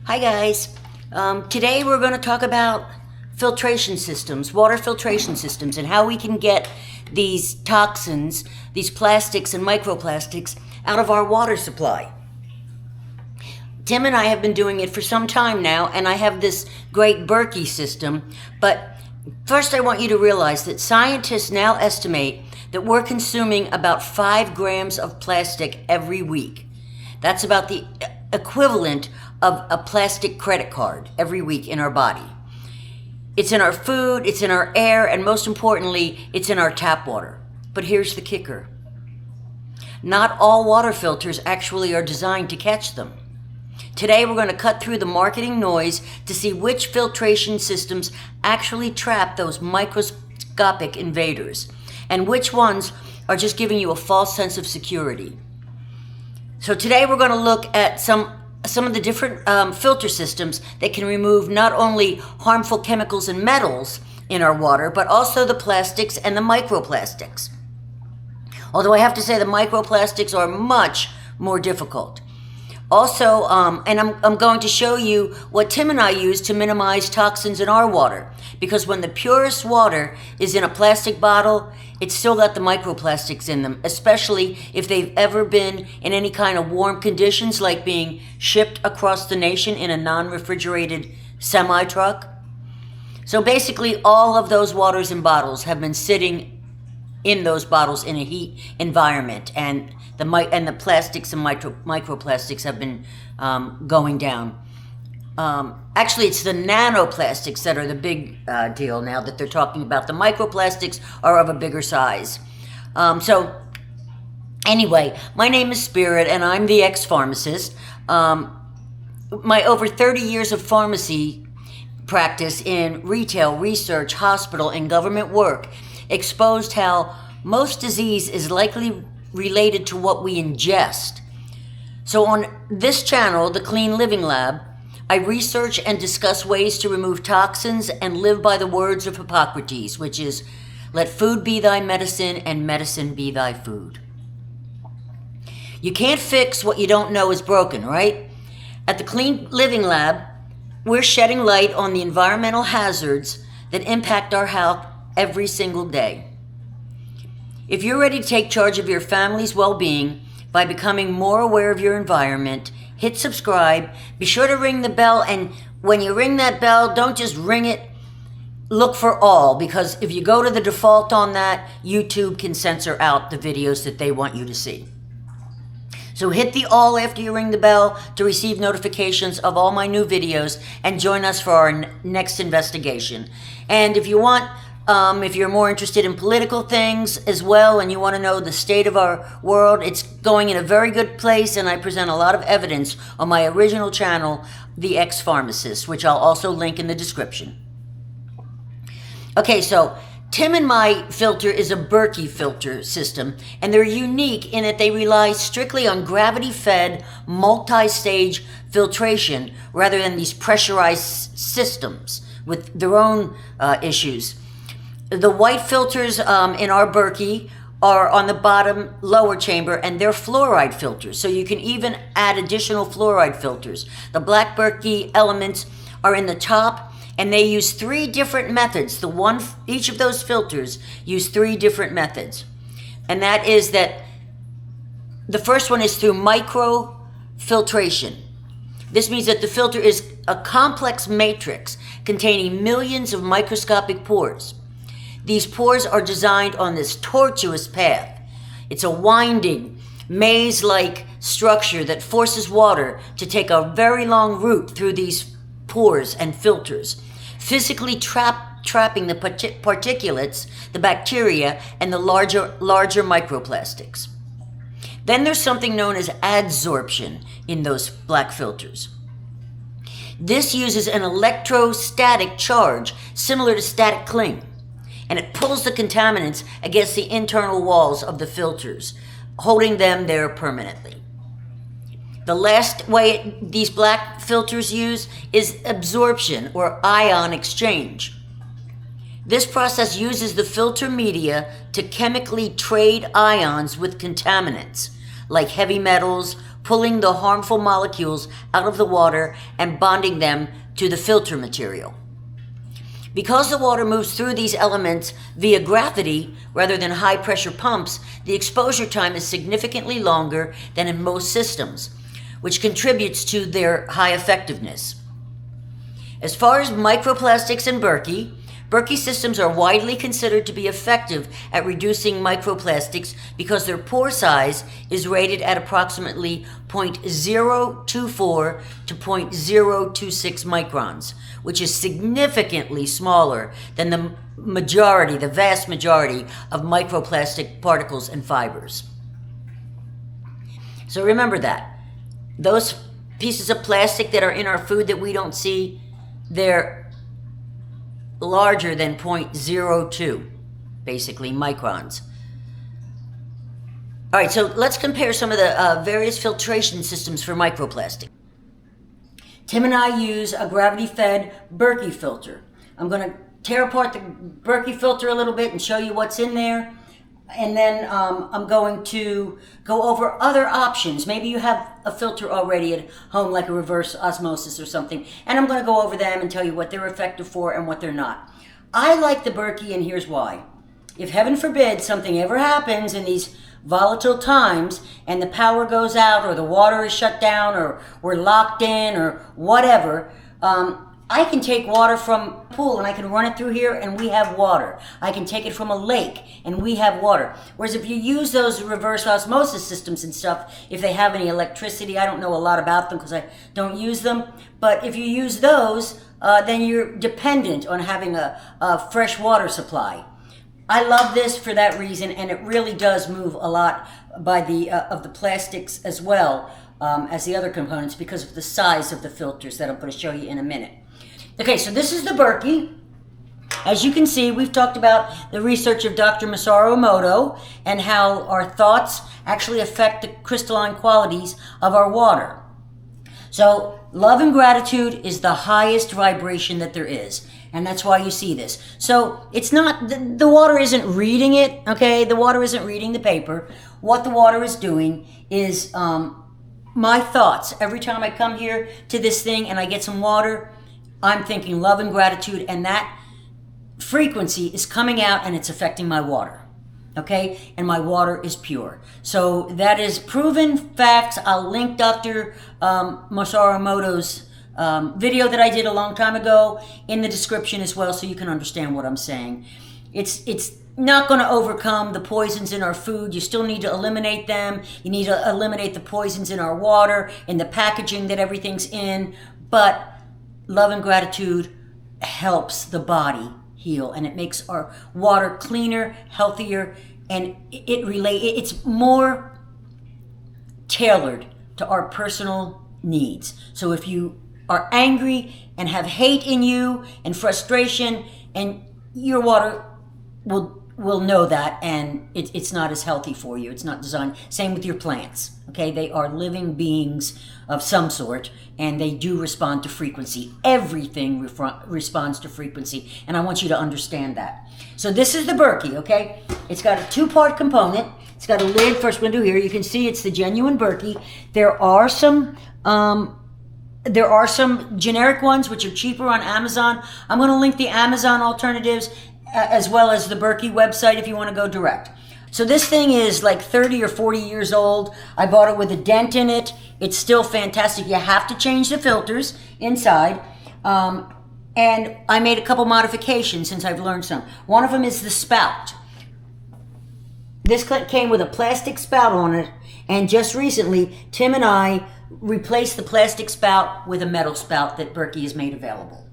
Hi guys. Today we're going to talk about filtration systems, water filtration systems, and how we can get these toxins, these plastics and microplastics out of our water supply. Tim and I have been doing it for some time now, and I have this great Berkey system, but first I want you to realize that scientists now estimate that we're consuming about 5 grams of plastic every week. That's about the equivalent of a plastic credit card every week in our body. It's in our food, it's in our air, and most importantly, it's in our tap water. But here's the kicker. Not all water filters actually are designed to catch them. Today we're going to cut through the marketing noise to see which filtration systems actually trap those microscopic invaders, and which ones are just giving you a false sense of security. So today we're going to look at some of the different filter systems that can remove not only harmful chemicals and metals in our water, but also the plastics and the microplastics. Although I have to say the microplastics are much more difficult. Also, and I'm going to show you what Tim and I use to minimize toxins in our water. Because when the purest water is in a plastic bottle, it's still got the microplastics in them, especially if they've ever been in any kind of warm conditions, like being shipped across the nation in a non-refrigerated semi-truck. So basically, all of those waters and bottles have been sitting in those bottles in a heat environment, and the plastics and microplastics have been going down. Actually, it's the nanoplastics that are the big deal now that they're talking about. The microplastics are of a bigger size. So anyway, my name is Spirit, and I'm the ex-pharmacist. My over 30 years of pharmacy practice in retail, research, hospital, and government work exposed how most disease is likely related to what we ingest. So on this channel, the Clean Living Lab, I research and discuss ways to remove toxins and live by the words of Hippocrates, which is, let food be thy medicine and medicine be thy food. You can't fix what you don't know is broken, right? At the Clean Living Lab, we're shedding light on the environmental hazards that impact our health every single day. If you're ready to take charge of your family's well-being by becoming more aware of your environment, hit subscribe, be sure to ring the bell, and when you ring that bell, don't just ring it, look for all, because if you go to the default on that, YouTube can censor out the videos that they want you to see. So hit the all after you ring the bell to receive notifications of all my new videos, and join us for our next investigation. And if you want, if you're more interested in political things as well, and you want to know the state of our world, it's going in a very good place, and I present a lot of evidence on my original channel, The ExPharmacist, which I'll also link in the description. Okay, so Tim and my filter is a Berkey filter system, and they're unique in that they rely strictly on gravity-fed, multi-stage filtration rather than these pressurized systems with their own issues. The white filters in our Berkey are on the bottom lower chamber, and they're fluoride filters, so you can even add additional fluoride filters. The black Berkey elements are in the top, and they use 3 different methods. Each of those filters use 3 different methods. And that is that the first one is through microfiltration. This means that the filter is a complex matrix containing millions of microscopic pores. These pores are designed on this tortuous path. It's a winding, maze-like structure that forces water to take a very long route through these pores and filters, physically trapping the particulates, the bacteria, and the larger microplastics. Then there's something known as adsorption in those black filters. This uses an electrostatic charge similar to static cling, and it pulls the contaminants against the internal walls of the filters, holding them there permanently. The last way these black filters use is absorption, or ion exchange. This process uses the filter media to chemically trade ions with contaminants, like heavy metals, pulling the harmful molecules out of the water and bonding them to the filter material. Because the water moves through these elements via gravity rather than high pressure pumps, the exposure time is significantly longer than in most systems, which contributes to their high effectiveness. As far as microplastics and Berkey systems are widely considered to be effective at reducing microplastics because their pore size is rated at approximately 0.024 to 0.026 microns, which is significantly smaller than the vast majority of microplastic particles and fibers. So remember that. Those pieces of plastic that are in our food that we don't see, they're larger than 0.02, basically, microns. All right, so let's compare some of the various filtration systems for microplastic. Tim and I use a gravity-fed Berkey filter. I'm going to tear apart the Berkey filter a little bit and show you what's in there. And then I'm going to go over other options. Maybe you have a filter already at home, like a reverse osmosis or something. And I'm going to go over them and tell you what they're effective for and what they're not. I like the Berkey, and here's why. If heaven forbid something ever happens in these volatile times and the power goes out or the water is shut down or we're locked in or whatever, I can take water from a pool and I can run it through here and we have water. I can take it from a lake and we have water. Whereas if you use those reverse osmosis systems and stuff, if they have any electricity, I don't know a lot about them because I don't use them, but if you use those, then you're dependent on having a fresh water supply. I love this for that reason, and it really does move a lot by of the plastics as well as the other components because of the size of the filters that I'm going to show you in a minute. Okay, so this is the Berkey. As you can see, we've talked about the research of Dr. Masaru Emoto and how our thoughts actually affect the crystalline qualities of our water. So love and gratitude is the highest vibration that there is. And that's why you see this. So it's not, the water isn't reading it, okay? The water isn't reading the paper. What the water is doing is my thoughts. Every time I come here to this thing and I get some water, I'm thinking love and gratitude, and that frequency is coming out and it's affecting my water, okay? And my water is pure. So that is proven facts. I'll link Dr. Masaru Emoto's video that I did a long time ago in the description as well, so you can understand what I'm saying. It's not going to overcome the poisons in our food. You still need to eliminate them. You need to eliminate the poisons in our water, in the packaging that everything's in, but love and gratitude helps the body heal, and it makes our water cleaner, healthier, and it's more tailored to our personal needs. So if you are angry and have hate in you and frustration, and your water will know that, and it's not as healthy for you. It's not designed. Same with your plants. Okay, they are living beings of some sort, and they do respond to frequency. Everything responds to frequency, and I want you to understand that. So this is the Berkey, okay? It's got a two-part component. It's got a lid. First window here. You can see it's the genuine Berkey. There are some generic ones which are cheaper on Amazon. I'm going to link the Amazon alternatives as well as the Berkey website if you want to go direct. So this thing is like 30 or 40 years old. I bought it with a dent in it. It's still fantastic. You have to change the filters inside. And I made a couple modifications since I've learned some. One of them is the spout. This came with a plastic spout on it. And just recently, Tim and I replaced the plastic spout with a metal spout that Berkey has made available.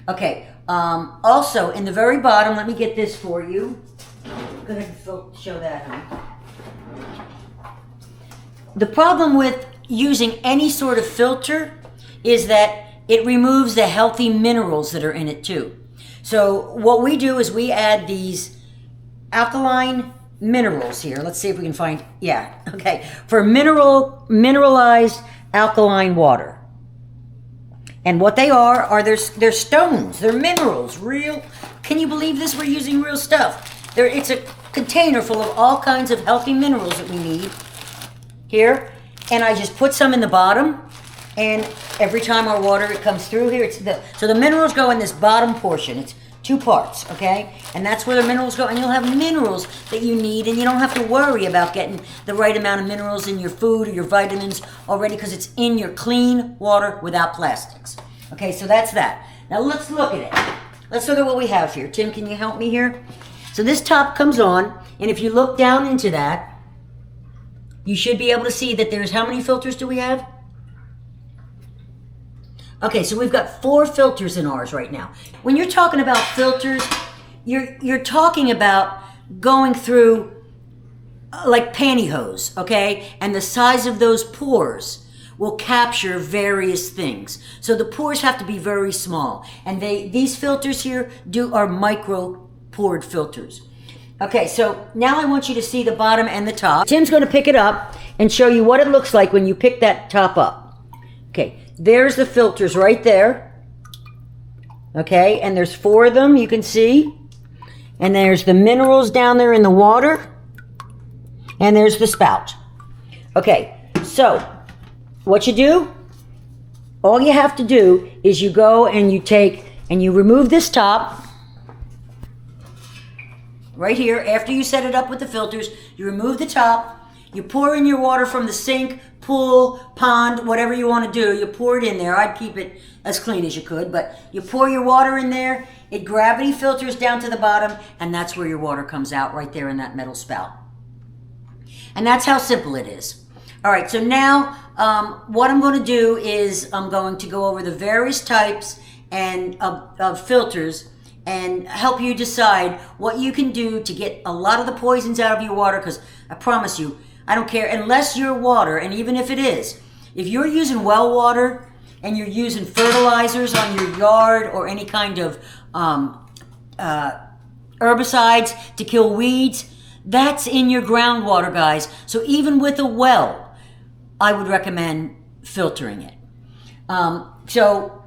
Okay, also in the very bottom, let me get this for you. Go ahead and show that, huh? The problem with using any sort of filter is that it removes the healthy minerals that are in it too. So what we do is we add these alkaline minerals here. Let's see if we can find, yeah, okay. For mineralized alkaline water. And what they are they're stones, they're minerals, real. Can you believe this? We're using real stuff. It's a container full of all kinds of healthy minerals that we need here. and I just put some in the bottom, and every time our water comes through here, so the minerals go in this bottom portion. It's 2 parts, okay? And that's where the minerals go, and you'll have minerals that you need, and you don't have to worry about getting the right amount of minerals in your food or your vitamins already, because it's in your clean water without plastics. Okay, so that's that. Now let's look at it. Let's look at what we have here. Tim, can you help me here? So this top comes on, and if you look down into that, you should be able to see that there's, how many filters do we have? Okay, so we've got 4 filters in ours right now. When you're talking about filters, you're talking about going through like pantyhose, okay? And the size of those pores will capture various things. So the pores have to be very small. And these filters here are micro pored filters. Okay, so now I want you to see the bottom and the top. Tim's gonna pick it up and show you what it looks like when you pick that top up. Okay. There's the filters right there. Okay, and there's 4 of them, you can see. And there's the minerals down there in the water. And there's the spout. Okay, so what you do, all you have to do is you go and you take and you remove this top. Right here, after you set it up with the filters, you remove the top. You pour in your water from the sink, pool, pond, whatever you want to do. You pour it in there. I'd keep it as clean as you could, but you pour your water in there. It gravity filters down to the bottom, and that's where your water comes out, right there in that metal spout. And that's how simple it is. All right, so now what I'm going to do is I'm going to go over the various types of filters and help you decide what you can do to get a lot of the poisons out of your water, because I promise you, I don't care, unless your water, and even if it is, if you're using well water and you're using fertilizers on your yard or any kind of herbicides to kill weeds, that's in your groundwater, guys. So even with a well, I would recommend filtering it. So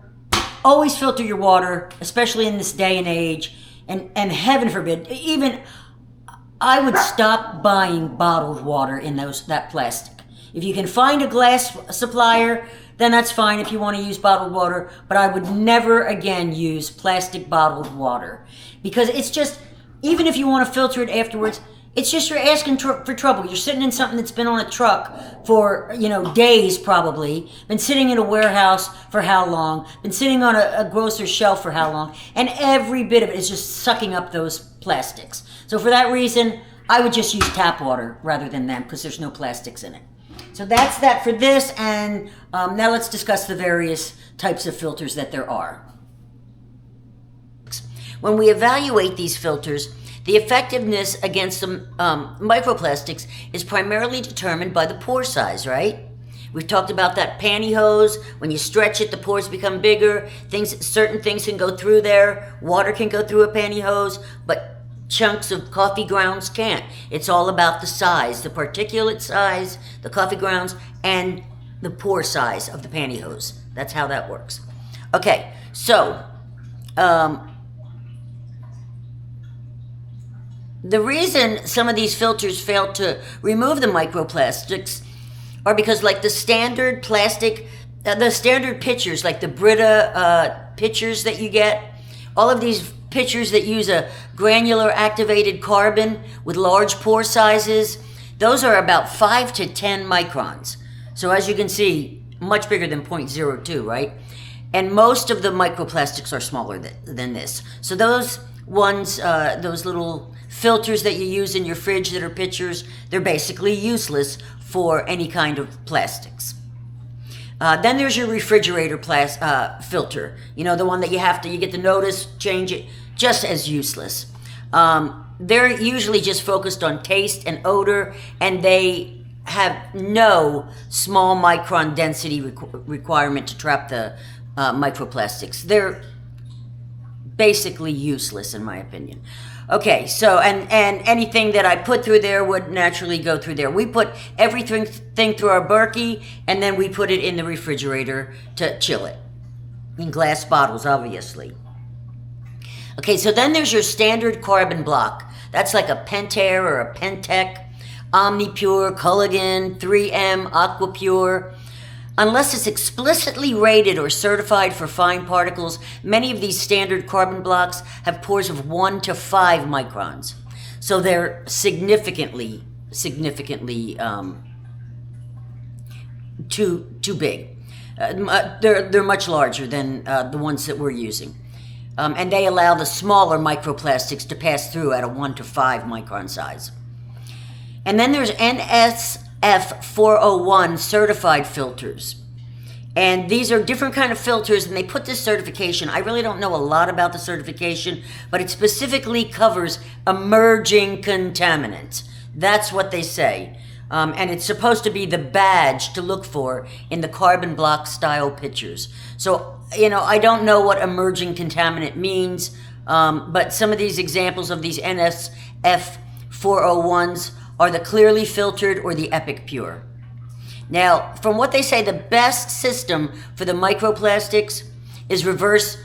always filter your water, especially in this day and age, and heaven forbid, even I would stop buying bottled water in that plastic. If you can find a glass supplier, then that's fine if you want to use bottled water, but I would never again use plastic bottled water, because it's just, even if you want to filter it afterwards, it's just you're asking for trouble. You're sitting in something that's been on a truck for, days probably, been sitting in a warehouse for how long, been sitting on a grocer's shelf for how long, and every bit of it is just sucking up those plastics. So for that reason, I would just use tap water rather than them, because there's no plastics in it. So that's that for this, and now let's discuss the various types of filters that there are. When we evaluate these filters, the effectiveness against the microplastics is primarily determined by the pore size, right? We've talked about that pantyhose. When you stretch it, the pores become bigger. Certain things can go through there. Water can go through a pantyhose, but chunks of coffee grounds can't. It's all about the size, the particulate size, the coffee grounds, and the pore size of the pantyhose. That's how that works. Okay, so the reason some of these filters fail to remove the microplastics are because, like the standard plastic, the standard pitchers, like the Brita pitchers that you get, all of these pitchers that use a granular activated carbon with large pore sizes, those are about 5 to 10 microns. So as you can see, much bigger than 0.02, right? And most of the microplastics are smaller than this. So those ones, those little filters that you use in your fridge that are pitchers, they're basically useless for any kind of plastics. Then there's your refrigerator filter. The one that you get the notice, change it, just as useless. They're usually just focused on taste and odor, and they have no small micron density requirement to trap the microplastics. They're basically useless, in my opinion. Okay, so, and anything that I put through there would naturally go through there. We put everything through our Berkey, and then we put it in the refrigerator to chill it. In glass bottles, obviously. Okay, so then there's your standard carbon block. That's like a Pentair or a Pentec. OmniPure, Culligan, 3M, Aquapure. Unless it's explicitly rated or certified for fine particles, many of these standard carbon blocks have pores of 1 to 5 microns. So they're significantly too big. They're much larger than the ones that we're using. And they allow the smaller microplastics to pass through at a 1 to 5 micron size. And then there's NSF 401 certified filters. And these are different kind of filters, and they put this certification. I really don't know a lot about the certification, but it specifically covers emerging contaminants. That's what they say. And it's supposed to be the badge to look for in the carbon block style pictures. So, I don't know what emerging contaminant means, but some of these examples of these NSF 401s are the clearly filtered or the Epic Pure. Now, from what they say, the best system for the microplastics is reverse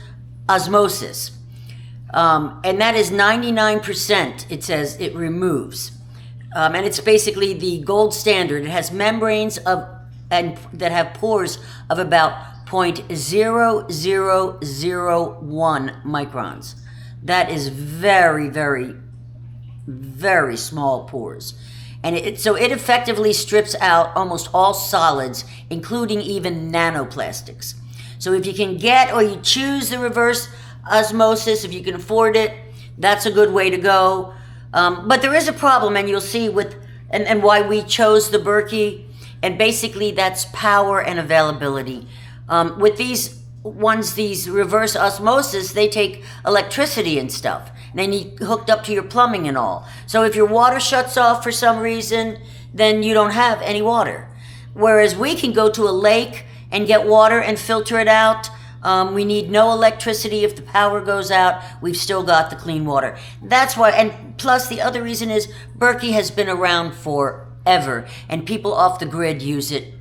osmosis. And that is 99%, it says, it removes. And it's basically the gold standard. It has membranes that have pores of about 0.0001 microns. That is very, very, very small pores. And so it effectively strips out almost all solids, including even nanoplastics. So if you can get or you choose the reverse osmosis, if you can afford it, that's a good way to go. But there is a problem, and you'll see and why we chose the Berkey, and basically that's power and availability. With these reverse osmosis, they take electricity and stuff. And they need hooked up to your plumbing and all. So if your water shuts off for some reason, then you don't have any water. Whereas we can go to a lake and get water and filter it out. We need no electricity. If the power goes out, we've still got the clean water. That's why, and plus the other reason is Berkey has been around forever, and people off the grid use it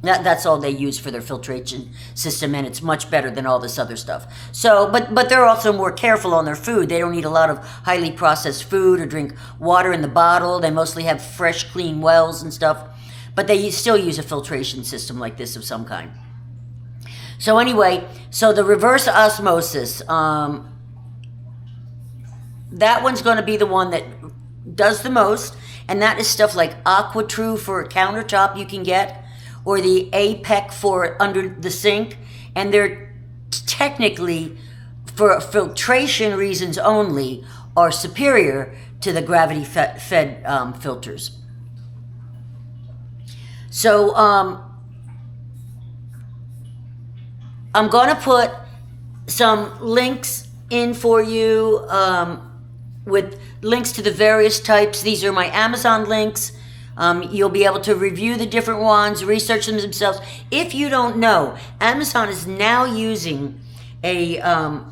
that's all they use for their filtration system, and it's much better than all this other stuff. So, but they're also more careful on their food. They don't eat a lot of highly processed food or drink water in the bottle. They mostly have fresh, clean wells and stuff, but they still use a filtration system like this of some kind. So anyway, so the reverse osmosis, that one's going to be the one that does the most, and that is stuff like AquaTrue for a countertop you can get, or the APEC for under the sink, and they're technically, for filtration reasons only, are superior to the gravity-fed filters. So I'm going to put some links in for you with links to the various types. These are my Amazon links. You'll be able to review the different ones, research them themselves. If you don't know, Amazon is now using an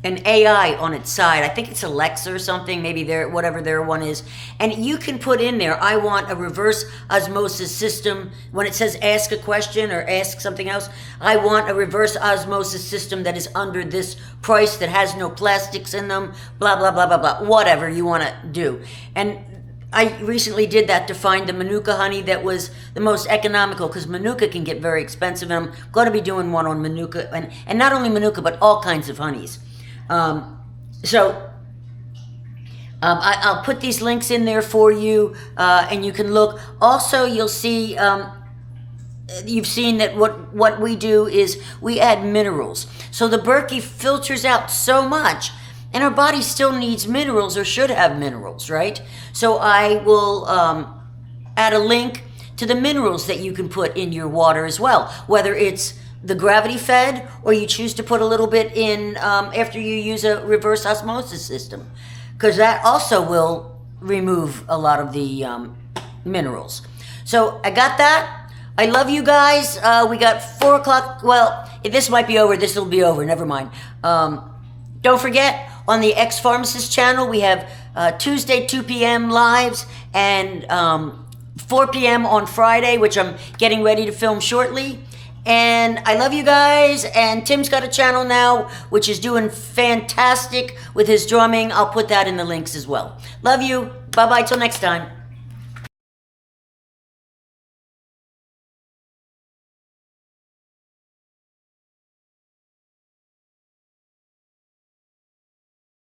AI on its side. I think it's Alexa or something, maybe whatever their one is. And you can put in there, I want a reverse osmosis system. When it says ask a question or ask something else, I want a reverse osmosis system that is under this price, that has no plastics in them, blah, blah, blah, blah, blah, whatever you want to do. And I recently did that to find the Manuka honey that was the most economical, because Manuka can get very expensive, and I'm going to be doing one on Manuka, and not only Manuka, but all kinds of honeys. I'll put these links in there for you, and you can look. Also, you'll see, you've seen that what we do is we add minerals. So the Berkey filters out so much, and our body still needs minerals, or should have minerals, right? So I will add a link to the minerals that you can put in your water as well, whether it's the gravity fed, or you choose to put a little bit in after you use a reverse osmosis system, because that also will remove a lot of the minerals. So I got that. I love you guys. We got 4 o'clock. Well, this might be over. This will be over. Never mind. Don't forget, on the ExPharmacist channel, we have Tuesday 2 p.m. lives, and 4 p.m. on Friday, which I'm getting ready to film shortly. And I love you guys. And Tim's got a channel now, which is doing fantastic with his drumming. I'll put that in the links as well. Love you. Bye-bye till next time.